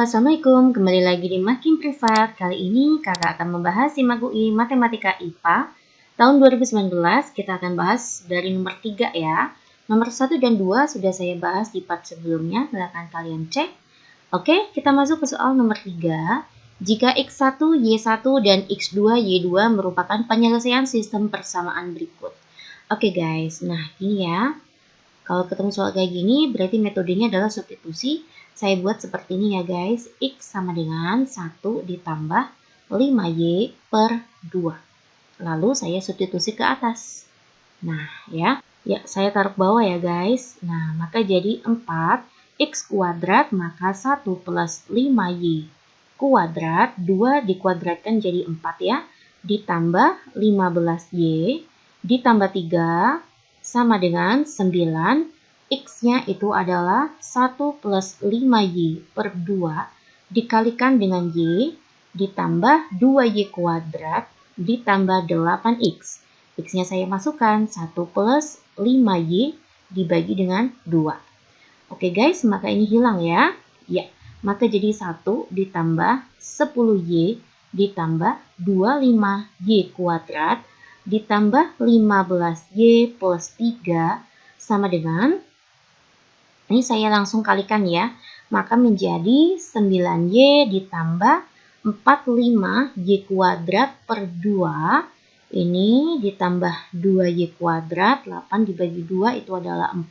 Assalamualaikum, kembali lagi di Makin Privat. Kali ini kakak akan membahas SIMAK UI Matematika IPA tahun 2019. Kita akan bahas dari nomor 3 ya. Nomor 1 dan 2 sudah saya bahas di part sebelumnya, silahkan kalian cek. Oke, kita masuk ke soal nomor 3. Jika X1, Y1, dan X2, Y2 merupakan penyelesaian sistem persamaan berikut. Oke guys, nah ini ya. Kalau ketemu soal kayak gini, berarti metodenya adalah substitusi. Saya buat seperti ini ya guys. X sama dengan 1 ditambah 5Y per 2. Lalu saya substitusi ke atas. Nah ya, saya taruh ke bawah ya guys. Nah, maka jadi 4X kuadrat, maka 1 plus 5Y kuadrat, 2 dikuadratkan jadi 4 ya. Ditambah 15Y, ditambah 3, sama dengan 9, X-nya itu adalah 1 plus 5Y per 2 dikalikan dengan Y, ditambah 2Y kuadrat, ditambah 8X. X-nya saya masukkan 1 plus 5Y dibagi dengan 2. Oke guys, maka ini hilang ya. Ya, maka jadi 1 ditambah 10Y ditambah 25Y kuadrat ditambah 15Y plus 3 sama dengan, ini saya langsung kalikan ya, maka menjadi 9Y ditambah 45Y kuadrat per 2, ini ditambah 2Y kuadrat, 8 dibagi 2 itu adalah 4,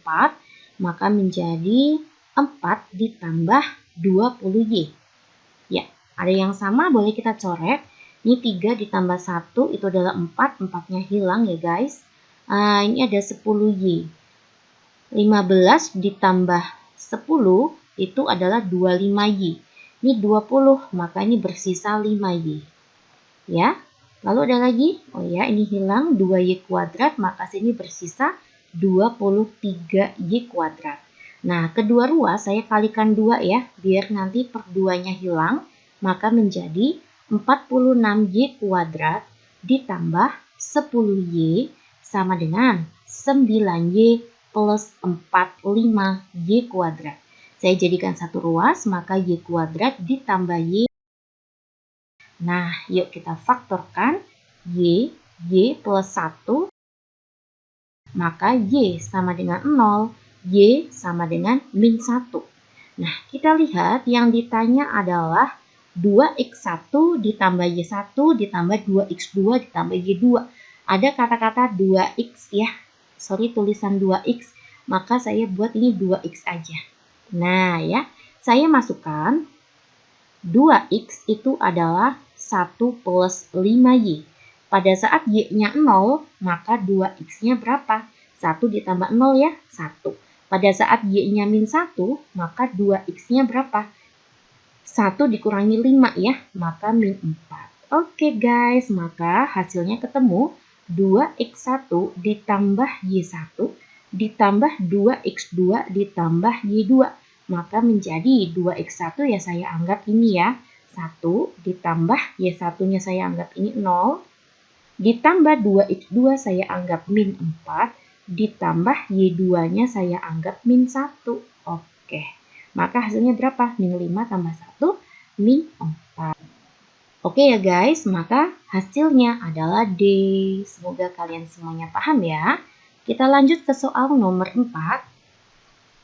maka menjadi 4 ditambah 20Y. Ya, ada yang sama boleh kita coret. Ini 3 ditambah 1 itu adalah 4, 4-nya hilang ya guys. Ini ada 10Y. 15 ditambah 10 itu adalah 25Y. Ini 20, maka ini bersisa 5Y. Ya, lalu ada lagi. Oh ya, ini hilang 2Y kuadrat, maka sini bersisa 23Y kuadrat. Nah, kedua ruas saya kalikan 2 ya, biar nanti per 2-nya hilang, maka menjadi 46Y kuadrat ditambah 10Y sama dengan 9Y plus 45Y kuadrat. Saya jadikan satu ruas, maka Y kuadrat ditambah Y. Nah, yuk kita faktorkan. Y plus 1, maka Y sama dengan 0, Y sama dengan min 1. Nah, kita lihat yang ditanya adalah 2X1 ditambah Y1 ditambah 2X2 ditambah Y2. Ada kata-kata 2X ya. Sorry, tulisan 2X. Maka saya buat ini 2X aja. Nah ya, saya masukkan 2X itu adalah 1 plus 5Y. Pada saat Y-nya 0, maka 2X-nya berapa? 1 ditambah 0 ya, 1. Pada saat Y-nya min 1, maka 2X-nya berapa? 1 dikurangi 5 ya, maka min 4. Oke guys, maka hasilnya ketemu 2X1 ditambah Y1 ditambah 2X2 ditambah Y2. Maka menjadi 2X1 ya saya anggap ini ya, 1 ditambah Y1-nya saya anggap ini 0, ditambah 2X2 saya anggap min 4, ditambah Y2-nya saya anggap min 1. Oke. Maka hasilnya berapa? Min 5 tambah 1, min 4. Oke ya guys, maka hasilnya adalah D. Semoga kalian semuanya paham ya. Kita lanjut ke soal nomor 4.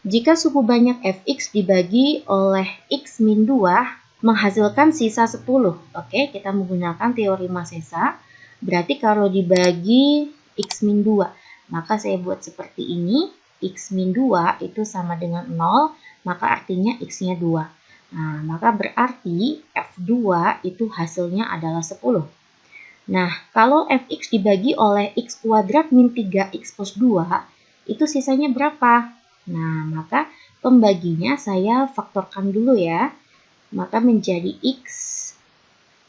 Jika suku banyak fx dibagi oleh x min 2 menghasilkan sisa 10. Oke, kita menggunakan teori Masesa. Berarti kalau dibagi x min 2, maka saya buat seperti ini. X min 2 itu sama dengan 0. Maka artinya X-nya 2. Nah, maka berarti F2 itu hasilnya adalah 10. Nah, kalau Fx dibagi oleh X kuadrat min 3X plus 2, itu sisanya berapa? Nah, maka pembaginya saya faktorkan dulu ya. Maka menjadi X.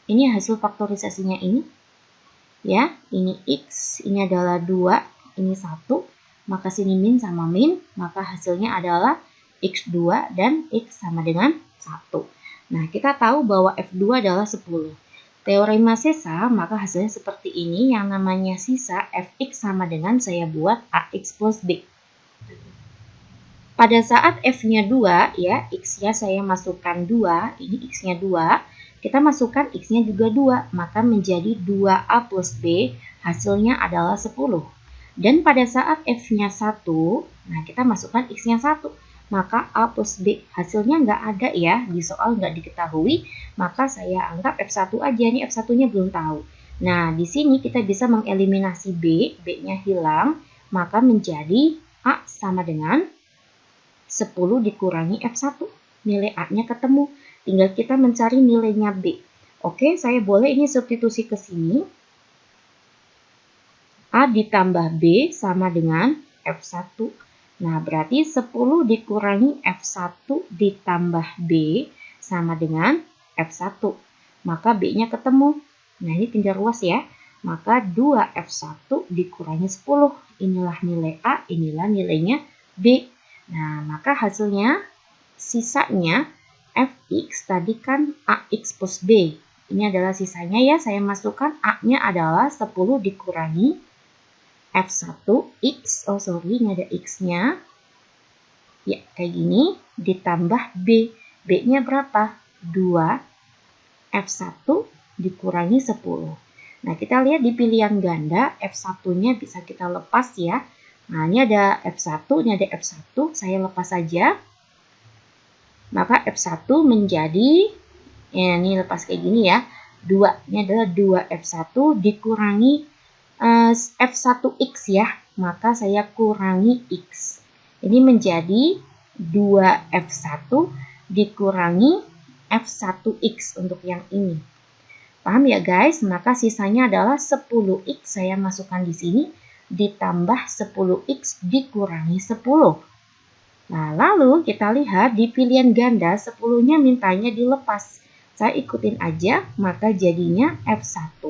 Ini hasil faktorisasinya ini. Ya, ini X, ini adalah 2, ini 1. Maka sini min sama min, maka hasilnya adalah X2 dan X sama dengan 1. Nah, kita tahu bahwa F2 adalah 10. Teorema Sesa, maka hasilnya seperti ini. Yang namanya sisa Fx sama dengan saya buat Ax plus B. pada saat F-nya 2 ya, X-nya saya masukkan 2, ini X-nya 2, kita masukkan X-nya juga 2, maka menjadi 2A plus B, hasilnya adalah 10. Dan pada saat F-nya 1, nah kita masukkan X-nya 1, maka A plus B, hasilnya nggak ada ya, di soal nggak diketahui, maka saya anggap F1 aja, ini F1-nya belum tahu. Nah, di sini kita bisa mengeliminasi B, B-nya hilang, maka menjadi A sama dengan 10 dikurangi F1. Nilai A-nya ketemu. Tinggal kita mencari nilainya B. Oke, saya boleh ini substitusi ke sini. A ditambah B sama dengan F1. Nah, berarti 10 dikurangi F1 ditambah B sama dengan F1. Maka B-nya ketemu. Nah, ini tinggal ruas ya. Maka 2F1 dikurangi 10. Inilah nilai A, inilah nilainya B. Nah, maka hasilnya, sisanya Fx tadi kan Ax plus B. Ini adalah sisanya ya, saya masukkan A-nya adalah 10 dikurangi F1X, ini ada X-nya. Ya, kayak gini, ditambah B. B-nya berapa? 2. F1 dikurangi 10. Nah, kita lihat di pilihan ganda, F1-nya bisa kita lepas ya. Nah, ini ada F1, ini ada F1, saya lepas saja. Maka F1 menjadi, ya ini lepas kayak gini ya, 2. Ini adalah 2F1 dikurangi F1X ya. Maka saya kurangi X. Ini menjadi 2F1 dikurangi F1X untuk yang ini. Paham ya guys? Maka sisanya adalah 10X saya masukkan di sini ditambah 10X dikurangi 10. Nah, lalu kita lihat di pilihan ganda 10-nya mintanya dilepas. Saya ikutin aja, maka jadinya F1,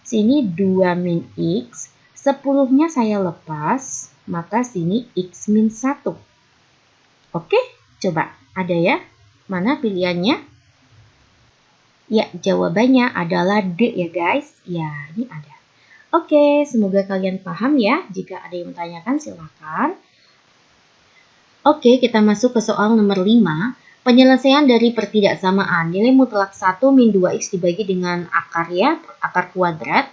sini 2 min X, 10-nya saya lepas, maka sini X min 1. Oke, coba ada ya? Mana pilihannya? Ya, jawabannya adalah D ya guys. Ya, ini ada. Oke, semoga kalian paham ya. Jika ada yang bertanyakan silakan. Oke, kita masuk ke soal nomor 5. Penyelesaian dari pertidaksamaan. Nilai mutlak 1 min 2x dibagi dengan akar ya, akar kuadrat,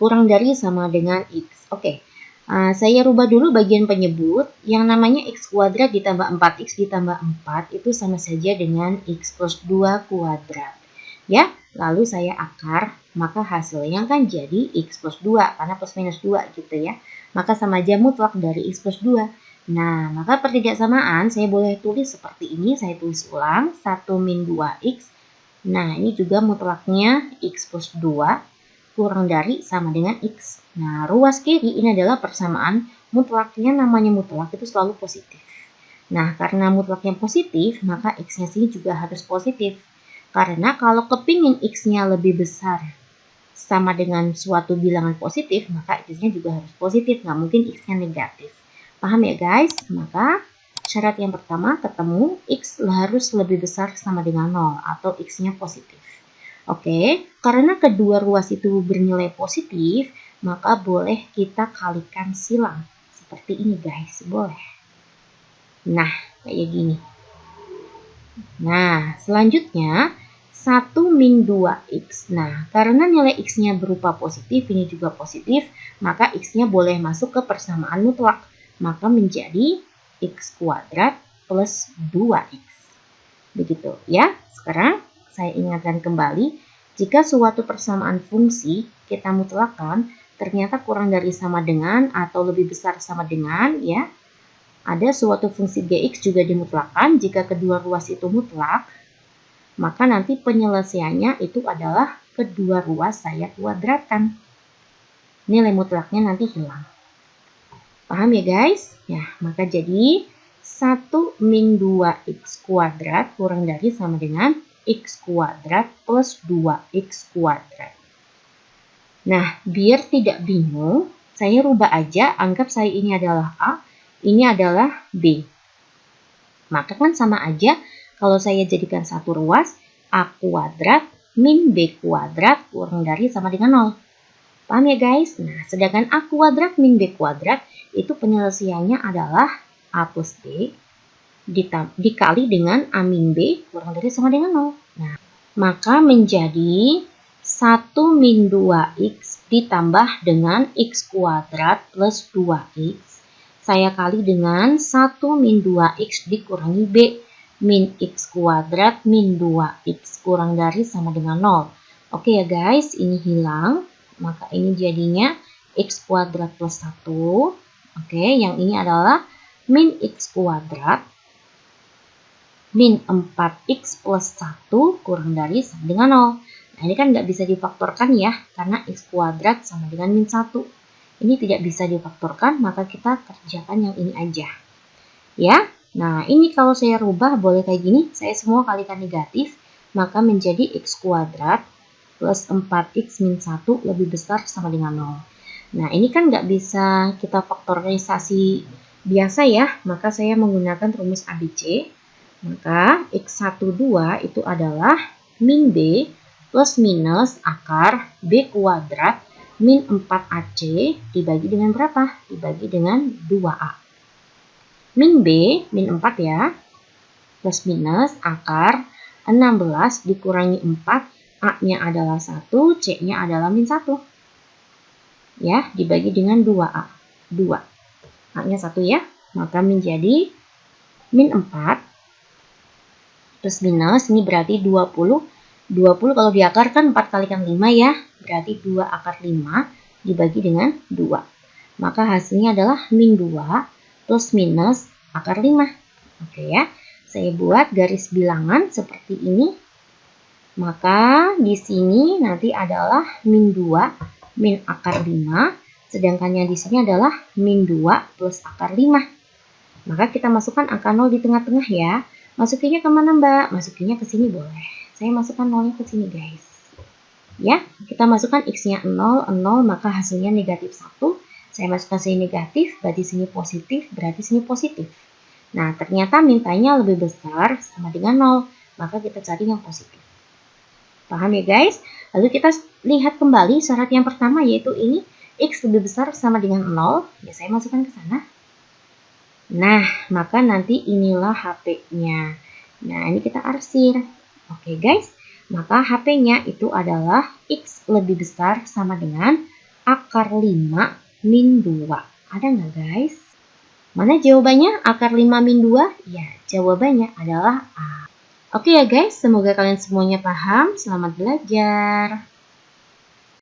kurang dari sama dengan x. Oke, saya rubah dulu bagian penyebut. Yang namanya x kuadrat ditambah 4x ditambah 4 itu sama saja dengan x plus 2 kuadrat. Ya, lalu saya akar, maka hasilnya kan jadi x plus 2, karena plus minus 2 gitu ya. Maka sama aja mutlak dari x plus 2. Nah, maka pertidaksamaan saya boleh tulis seperti ini, saya tulis ulang, 1 min 2x. Nah, ini juga mutlaknya x plus 2 kurang dari sama dengan x. Nah, ruas kiri ini adalah persamaan mutlaknya, namanya mutlak itu selalu positif. Nah, karena mutlaknya positif, maka x-nya sini juga harus positif. Karena kalau kepingin x-nya lebih besar sama dengan suatu bilangan positif, maka x-nya juga harus positif, nggak mungkin x-nya negatif. Paham ya guys? Maka syarat yang pertama ketemu x harus lebih besar sama dengan 0 atau x-nya positif. Oke, karena kedua ruas itu bernilai positif, maka boleh kita kalikan silang. Seperti ini guys, boleh. Nah, kayak gini. Nah, selanjutnya 1 min 2x. Nah, karena nilai x-nya berupa positif, ini juga positif, maka x-nya boleh masuk ke persamaan mutlak. Maka menjadi x kuadrat plus 2x. Begitu ya. Sekarang saya ingatkan kembali, jika suatu persamaan fungsi kita mutlakkan, ternyata kurang dari sama dengan atau lebih besar sama dengan ya. Ada suatu fungsi gx juga dimutlakkan, jika kedua ruas itu mutlak, maka nanti penyelesaiannya itu adalah kedua ruas saya kuadratkan. Nilai mutlaknya nanti hilang. Paham ya guys? Ya, maka jadi 1 min 2x kuadrat kurang dari sama dengan x kuadrat plus 2x kuadrat. Nah, biar tidak bingung, saya rubah aja, anggap saya ini adalah A, ini adalah B. Maka kan sama aja, kalau saya jadikan satu ruas, A kuadrat min B kuadrat kurang dari sama dengan 0. Paham ya guys? Nah, sedangkan A kuadrat min B kuadrat itu penyelesaiannya adalah A plus B dikali dengan A min B kurang dari sama dengan 0. Nah, maka menjadi 1 min 2x ditambah dengan x kuadrat plus 2x. Saya kali dengan 1 min 2x dikurangi B min x kuadrat min 2x kurang dari sama dengan 0. Oke ya guys, ini hilang. Maka ini jadinya x kuadrat plus 1. Oke, yang ini adalah min x kuadrat min 4x plus 1 kurang dari sama dengan 0. Nah, ini kan nggak bisa difaktorkan ya, karena x kuadrat sama dengan min 1. Ini tidak bisa difaktorkan, maka kita kerjakan yang ini aja. Ya, nah ini kalau saya rubah boleh kayak gini, saya semua kalikan negatif, maka menjadi x kuadrat plus 4x min 1 lebih besar sama dengan 0. Nah, ini kan nggak bisa kita faktorisasi biasa ya, maka saya menggunakan rumus ABC. Maka x12 itu adalah min B plus minus akar B kuadrat min 4AC dibagi dengan berapa? Dibagi dengan 2A. Min B, min 4 ya, plus minus akar 16 dikurangi 4, A-nya adalah 1, C-nya adalah min 1. Ya, dibagi dengan 2A. 2. A-nya 1 ya, maka menjadi min 4 plus minus, ini berarti 20. 20 kalau diakar kan 4 kalikan 5 ya, berarti 2 akar 5 dibagi dengan 2. Maka hasilnya adalah min 2 plus minus akar 5. Oke ya, saya buat garis bilangan seperti ini. Maka di sini nanti adalah min 2 min akar 5, sedangkan yang di sini adalah min 2 plus akar 5. Maka kita masukkan angka 0 di tengah-tengah ya. Masukinnya kemana Mbak? Masukinnya ke sini boleh. Saya masukkan 0-nya ke sini guys. Ya, kita masukkan x-nya 0, 0, maka hasilnya negatif 1. Saya masukkan sini negatif, berarti sini positif, berarti sini positif. Nah, ternyata mintanya lebih besar sama dengan 0, maka kita cari yang positif. Paham ya guys? Lalu kita lihat kembali syarat yang pertama, yaitu ini x lebih besar sama dengan 0. Ya, saya masukkan ke sana. Nah, maka nanti inilah HP-nya. Nah, ini kita arsir. Oke guys, maka HP-nya itu adalah x lebih besar sama dengan akar 5 min 2. Ada nggak guys? Mana jawabannya? Akar 5 min 2? Ya, jawabannya adalah A. Oke ya guys, semoga kalian semuanya paham. Selamat belajar.